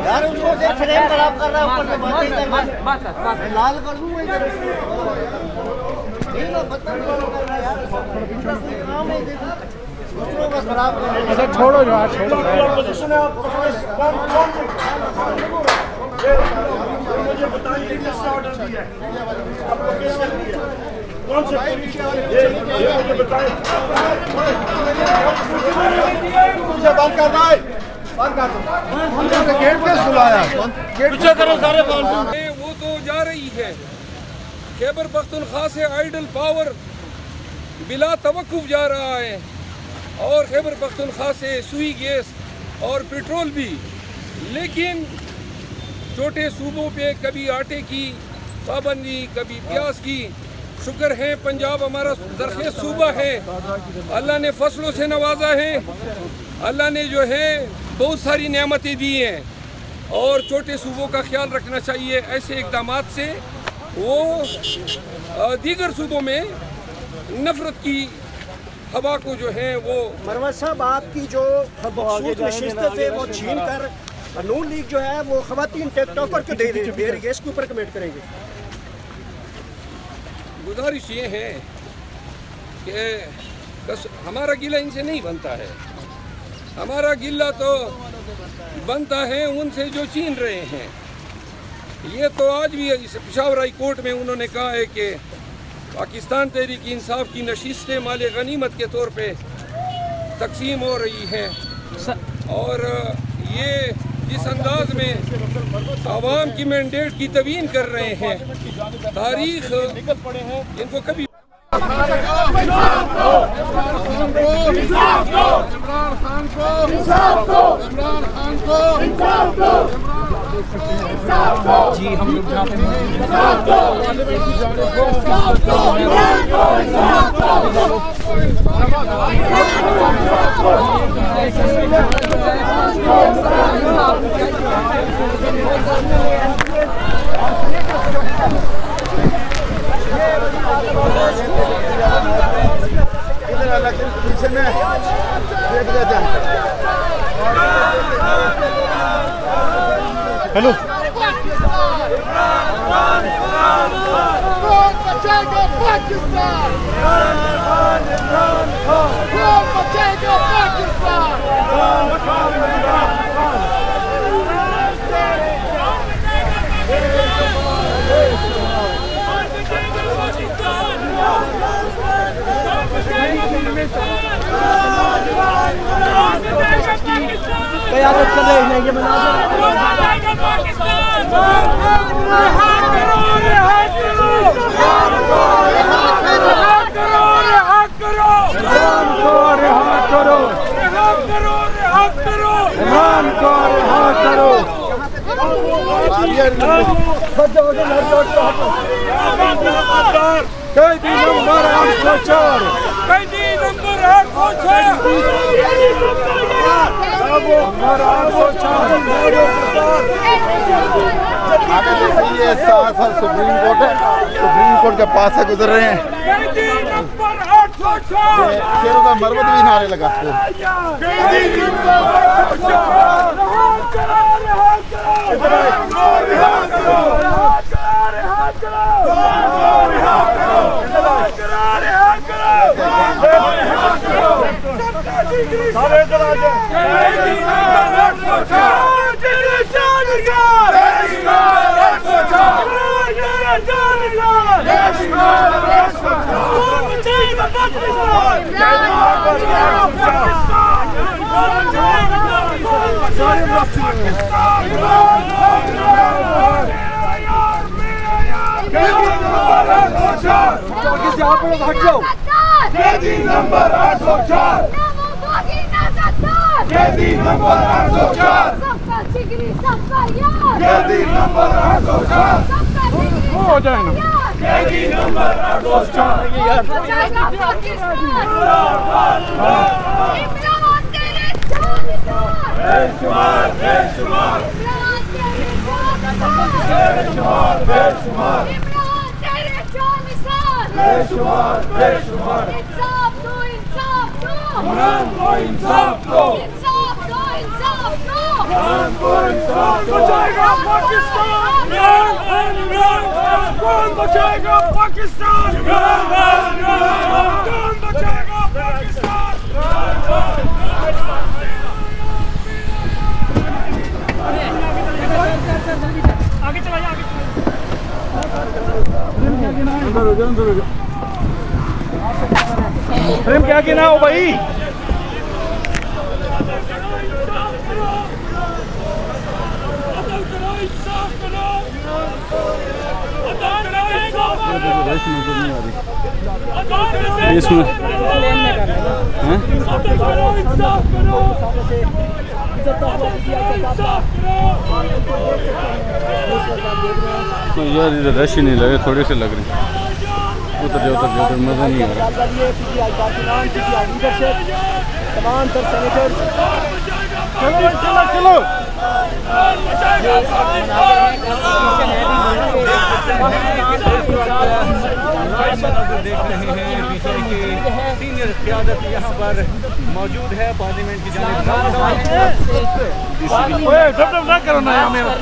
यार उसको देख फ्रेम खराब कर रहा है, ऊपर से बातें कर रहा है, लाल कर दूं मैं इधर नहीं ना बदतमीजी कर रहा है यार, काम है दूसरों का खराब कर रहा है। अच्छा छोड़ो जो आज छोड़ो पोजीशन है आप मुझे बताइए किसने ऑर्डर दिया है, आपको किसने दिया, कौन से ये मुझे बताएं। मुझे बात कर रहा है, बात कर दो, गेट पे सुलाया, पीछे करो सारे बाल। वो तो जा रही है खैबर पख्तूनख्वा से आइडल पावर बिला तवक्कुफ जा रहा है, और खैबर पख्तूनख्वा से सुई गैस और पेट्रोल भी, लेकिन छोटे सूबों पे कभी आटे की पाबंदी, कभी प्याज की। शुक्र है पंजाब हमारा दरखेज सूबा है, अल्लाह ने फसलों से नवाजा है, अल्लाह ने जो है बहुत सारी नेमतें दी हैं, और छोटे सूबों का ख्याल रखना चाहिए। ऐसे इकदामात से वो दीगर सूबों में नफरत की हवा को जो है वो। मरवत साहब आपकी जो बखसूस नशिस्त है वो छीन कर नून लीग जो है वो खवातीन टिकटॉकर को दे रही है, इसके ऊपर कमेंट करेंगे। गुजारिश ये है कि हमारा गिला इनसे नहीं बनता है, हमारा गिला तो बनता है उनसे जो छीन रहे हैं। ये तो आज भी पेशावर हाई कोर्ट में उन्होंने कहा है कि पाकिस्तान तहरीक इंसाफ की नशिस्तें माल गनीमत के तौर पे तकसीम हो रही हैं, और ये जिस अंदाज में आवाम की मैंडेट की तवीन कर रहे हैं, तारीख इनको कभी जी हम लोग जाते हैं पीछे में देख लेते हैं। हेलो कयादत कर रहे हैं ये बना कैदी नंबर 804 कैदी नंबर 804 आगे देखिए साथ साथ सुप्रीम कोर्ट के पास से गुजर रहे हैं। शेरों का मरवत भी नारे लगा कैदी नंबर 804 सबका जिगरी सबका यार कैदी नंबर 804 सबका जिगरी हो जाए ना कैदी नंबर 804 बचाएगा पाकिस्तान इमरान तेरे जानदार बेशुमार बेशुमार इमरान तेरे जानदार बेशुमार बेशुमार इमरान तेरे जानदार बेशुमार बेशुमार इंसाफ दो इमरान को इंसाफ दो इंसाफ दो इंसाफ दो इमरान को इंसाफ दो बचाएगा पाकिस्तान कौन बचाएगा पाकिस्तान कौन बचाएगा पाकिस्तान आगे चला आगे प्रेम क्या गिना हो भाई इसमें तो यार इधर रश ही नहीं लगे थोड़े से लग रहे उतर जाओ मज़ा नहीं आ रहा तमाम तर सेनेटर चलो देख रहे हैं पीछे की सीनियर क़यादत यहाँ पर मौजूद है पार्लियामेंट की जानिब ना करो ना मेरा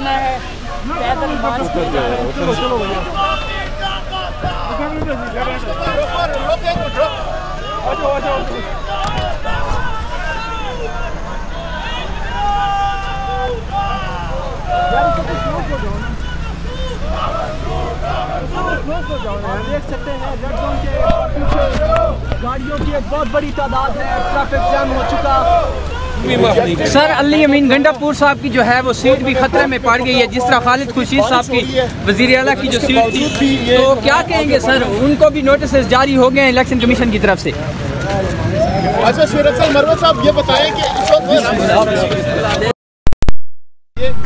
देख सकते हैं रेड जोन के पीछे गाड़ियों की एक बहुत बड़ी तादाद है ट्रैफिक जाम हो चुका। सर अली अमीन गंडापुर साहब की जो है वो सीट भी खतरे में पड़ गई है, जिस तरह खालिद खुर्शीद साहब की वज़ीर आला की जो सीट थी, तो क्या कहेंगे सर? उनको भी नोटिस जारी हो गए हैं इलेक्शन कमीशन की तरफ से। अच्छा शेर अफजल मरवा साहब ये बताएं कि इस वक्त ये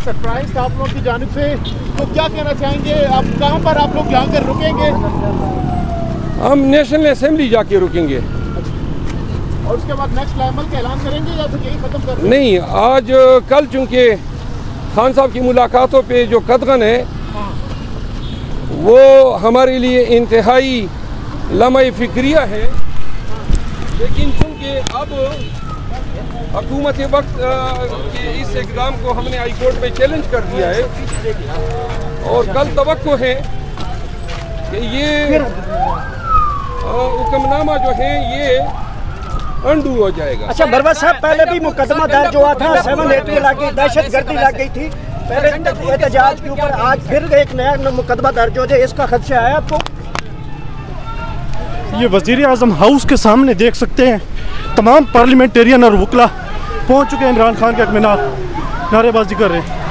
सरप्राइज था आप लोगों की जानिब से, तो क्या कहना चाहेंगे आप? कहाँ पर आप लोग जाकर रुकेंगे? हम नेशनल असेंबली जाके रुकेंगे और उसके बाद नेक्स्ट अमल का ऐलान करेंगे या फिर यही खत्म कर देंगे? नहीं, आज कल चूँकि खान साहब की मुलाकातों पे जो कदगन है वो हमारे लिए इंतहाई लम्हा फिक्रिया है, लेकिन चूँकि अब हुकूमत वक्त के इस इक़दाम को हमने हाई कोर्ट में चैलेंज कर दिया है और कल तवक्को है कि ये हुक्मनामा जो है ये अंडू हो जाएगा। अच्छा बरवा साहब, पहले भी मुकदमा दर्ज हुआ था, 780 लग गई, दहशतगर्दी लग गई थी पहले एहतजाज के ऊपर, आज फिर एक नया मुकदमा दर्ज हो जाए, इसका खदशा है आपको? ये वज़ीर आज़म हाउस के सामने देख सकते हैं तमाम पार्लियामेंटेरियन और वकला पहुंच चुके हैं, इमरान खान के हक़ में नारेबाजी कर रहे हैं।